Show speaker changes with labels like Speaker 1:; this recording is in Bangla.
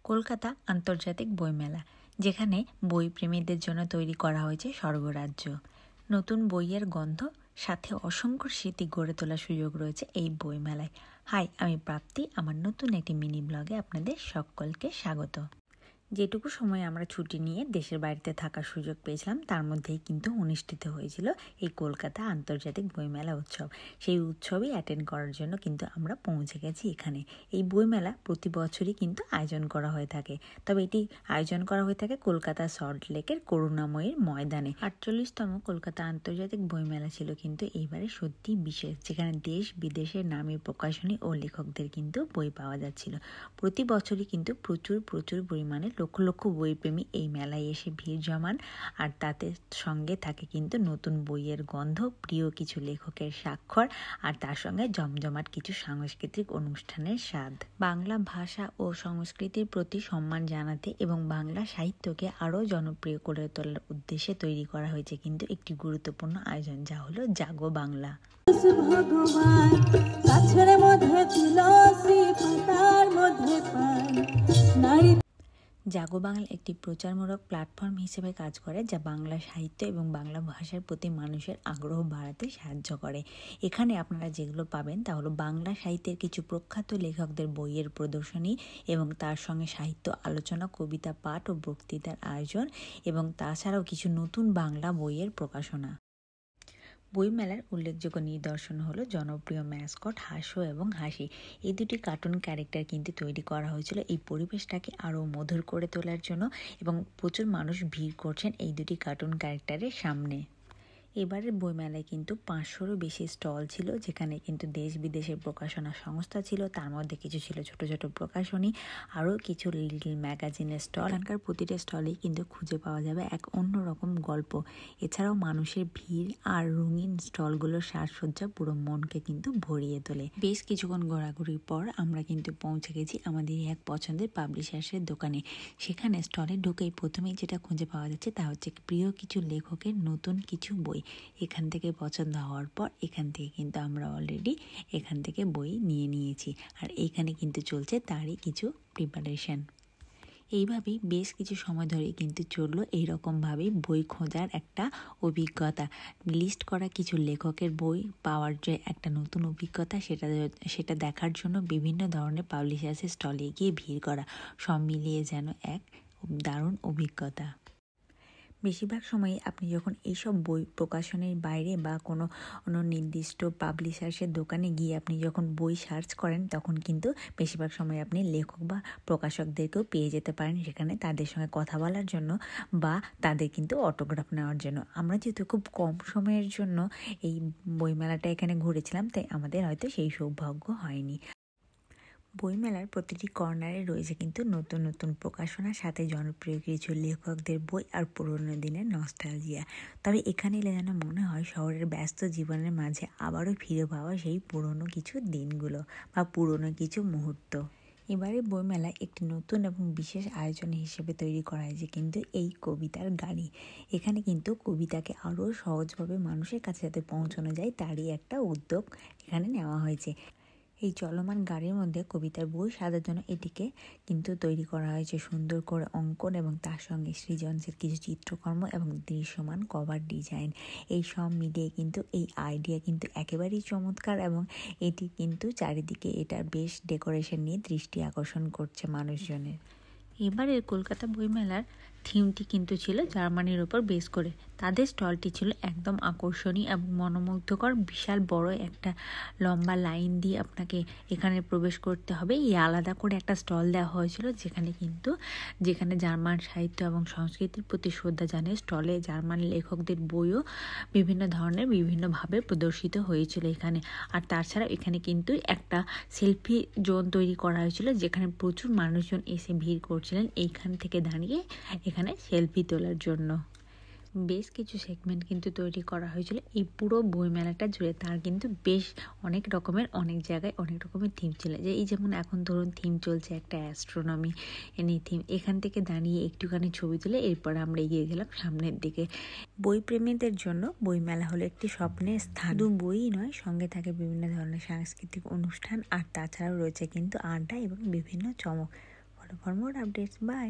Speaker 1: কলকাতা আন্তর্জাতিক বইমেলা, যেখানে বইপ্রেমীদের জন্য তৈরি করা হয়েছে স্বর্গরাজ্য। নতুন বইয়ের গন্ধ, সাথে অসংখ্য স্মৃতি গড়ে তোলার সুযোগ রয়েছে এই বইমেলায়। হাই, আমি প্রাপ্তি। আমার নতুন একটি মিনি ব্লগে আপনাদের সকলকে স্বাগত। যেটুকু সময় আমরা ছুটি নিয়ে দেশের বাড়িতে থাকার সুযোগ পেয়েছিলাম, তার মধ্যেই কিন্তু অনুষ্ঠিত হয়েছিল এই কলকাতা আন্তর্জাতিক বইমেলা উৎসব। সেই উৎসবই অ্যাটেন্ড করার জন্য কিন্তু আমরা পৌঁছে গেছি এখানে। এই বইমেলা প্রতি বছরই কিন্তু আয়োজন করা হয়ে থাকে, তবে এটি আয়োজন করা হয়ে থাকে কলকাতা সল্টলেকের করুণাময়ীর ময়দানে। 48তম কলকাতা আন্তর্জাতিক বইমেলা ছিল কিন্তু এইবারে সত্যি বিশেষ, যেখানে দেশ বিদেশের নামী প্রকাশনী ও লেখকদের কিন্তু বই পাওয়া যাচ্ছিল। প্রতি বছরই কিন্তু প্রচুর পরিমাণে লক্ষ লক্ষ বইপ্রেমী এই মেলায় এসে ভিড় জমান, আর তাতে সঙ্গে থাকে কিন্তু নতুন বইয়ের গন্ধ, প্রিয় কিছু লেখকের স্বাক্ষর, আর তার সঙ্গে জমজমাট কিছু সাংস্কৃতিক অনুষ্ঠানের স্বাদ। বাংলা ভাষা ও সংস্কৃতির প্রতি সম্মান জানাতে এবং বাংলা সাহিত্যকে আরও জনপ্রিয় করে তোলার উদ্দেশ্যে তৈরি করা হয়েছে কিন্তু একটি গুরুত্বপূর্ণ আয়োজন, যা হলো জাগো বাংলা। জাগো বাংলা একটি প্রচারমূলক প্ল্যাটফর্ম হিসেবে কাজ করে, যা বাংলা সাহিত্য এবং বাংলা ভাষার প্রতি মানুষের আগ্রহ বাড়াতে সাহায্য করে। এখানে আপনারা যেগুলো পাবেন তা হলো বাংলা সাহিত্যের কিছু প্রখ্যাত লেখকদের বইয়ের প্রদর্শনী এবং তার সঙ্গে সাহিত্য আলোচনা, কবিতা পাঠ ও বক্তৃতার আয়োজন, এবং তাছাড়াও কিছু নতুন বাংলা বইয়ের প্রকাশনা। বইমেলার উল্লেখযোগ্য নিদর্শন হলো জনপ্রিয় ম্যাসকট হাস্য এবং হাসি। এই দুটি কার্টুন ক্যারেক্টার কিন্তু তৈরি করা হয়েছিল এই পরিবেশটাকে আরও মধুর করে তোলার জন্য, এবং প্রচুর মানুষ ভিড় করছেন এই দুটি কার্টুন ক্যারেক্টারের সামনে। এবারের বইমেলায় কিন্তু 500-রও বেশি স্টল ছিল, যেখানে কিন্তু দেশ বিদেশের প্রকাশনা সংস্থা ছিল। তার মধ্যে কিছু ছিল ছোট ছোট প্রকাশনী, আরও কিছু লিটল ম্যাগাজিনের স্টল। এখানকার প্রতিটা স্টলেই কিন্তু খুঁজে পাওয়া যাবে এক অন্যরকম গল্প। এছাড়াও মানুষের ভিড় আর রঙিন স্টলগুলোর সাজসজ্জা পুরো মনকে কিন্তু ভরিয়ে তোলে। বেশ কিছুক্ষণ ঘোরাঘুরির পর আমরা কিন্তু পৌঁছে গেছি আমাদের এক পছন্দের পাবলিশার্সের দোকানে। সেখানে স্টলে ঢুকেই প্রথমেই যেটা খুঁজে পাওয়া যাচ্ছে তা হচ্ছে প্রিয় কিছু লেখকের নতুন কিছু বই। এখান থেকে পছন্দ হওয়ার পর এখান থেকে কিন্তু আমরা অলরেডি এখান থেকে বই নিয়ে নিয়েছি, আর এইখানে কিন্তু চলছে তারই কিছু প্রিপারেশন। এইভাবেই বেশ কিছু সময় ধরে কিন্তু চললো এইরকমভাবেই বই খোঁজার একটা অভিজ্ঞতা। লিস্ট করা কিছু লেখকের বই পাওয়ার যে একটা নতুন অভিজ্ঞতা, সেটা দেখার জন্য বিভিন্ন ধরনের পাবলিশার্সের স্টলে গিয়ে ভিড় করা, সব মিলিয়ে যেন এক দারুণ অভিজ্ঞতা। বেশিরভাগ সময়ই আপনি যখন এইসব বই প্রকাশনের বাইরে বা কোনো নির্দিষ্ট পাবলিশার্সের দোকানে গিয়ে আপনি যখন বই সার্চ করেন, তখন কিন্তু বেশিরভাগ সময় আপনি লেখক বা প্রকাশকদেরকেও পেয়ে যেতে পারেন সেখানে, তাদের সঙ্গে কথা বলার জন্য বা তাদের কিন্তু অটোগ্রাফ নেওয়ার জন্য। আমরা যেহেতু খুব কম সময়ের জন্য এই বইমেলাটা এখানে ঘুরেছিলাম, তাই আমাদের হয়তো সেই সৌভাগ্য হয়নি। বইমেলার প্রতিটি কর্নারে রয়েছে কিন্তু নতুন নতুন প্রকাশনার সাথে জনপ্রিয় কিছু লেখকদের বই আর পুরোনো দিনের নস্টালজিয়া। তবে এখানে এলে যেন মনে হয় শহরের ব্যস্ত জীবনের মাঝে আবারও ফিরে পাওয়া সেই পুরনো কিছু দিনগুলো বা পুরনো কিছু মুহূর্ত। এবারে বইমেলায় একটি নতুন এবং বিশেষ আয়োজন হিসেবে তৈরি করা হয়েছে কিন্তু এই কবিতার গাড়ি। এখানে কিন্তু কবিতাকে আরও সহজভাবে মানুষের কাছে যাতে পৌঁছানো যায়, তারই একটা উদ্যোগ এখানে নেওয়া হয়েছে। এই চলমান গাড়ির মধ্যে কবিতার বই সাজার জন্য এটিকে কিন্তু তৈরি করা হয়েছে সুন্দর করে অঙ্কন, এবং তার সঙ্গে সৃজনশীল কিছু চিত্রকর্ম এবং দৃশ্যমান কভার ডিজাইন। এই সব মিলিয়ে কিন্তু এই আইডিয়া কিন্তু একেবারেই চমৎকার, এবং এটি কিন্তু চারিদিকে এটা বেশ ডেকোরেশন নিয়ে দৃষ্টি আকর্ষণ করছে মানুষজনের। এবারের কলকাতা বইমেলার থিমটি কিন্তু ছিল জার্মানির ওপর বেস করে। তাদের স্টলটি ছিল একদম আকর্ষণীয় এবং মনোমুগ্ধকর। বিশাল বড় একটা লম্বা লাইন দিয়ে আপনাকে এখানে প্রবেশ করতে হবে। এই আলাদা করে একটা স্টল দেওয়া হয়েছিল, যেখানে জার্মান সাহিত্য এবং সংস্কৃতির প্রতি শ্রদ্ধা জানিয়ে স্টলে জার্মান লেখকদের বইও বিভিন্নভাবে প্রদর্শিত হয়েছিল এখানে। আর তাছাড়া এখানে কিন্তু একটা সেলফি জোন তৈরি করা হয়েছিল, যেখানে প্রচুর মানুষজন এসে ভিড় করছিলেন এইখান থেকে দাঁড়িয়ে এখানে সেলফি তোলার জন্য। বেশ কিছু সেগমেন্ট কিন্তু তৈরি করা হয়েছিল এই পুরো বইমেলাটা জুড়ে। তার কিন্তু বেশ অনেক জায়গায় অনেক রকমের থিম ছিল। যেমন এখন ধরুন থিম চলছে একটা অ্যাস্ট্রোনমি এনে থিম। এখান থেকে দাঁড়িয়ে একটুখানি ছবি তুলে এরপর আমরা এগিয়ে গেলাম সামনের দিকে। বইপ্রেমীদের জন্য বইমেলা হলো একটি স্বপ্নের স্থান। শুধু বই নয়, সঙ্গে থাকে বিভিন্ন ধরনের সাংস্কৃতিক অনুষ্ঠান, আর তাছাড়াও রয়েছে কিন্তু আড্ডা এবং বিভিন্ন চমক। Follow for more updates. By.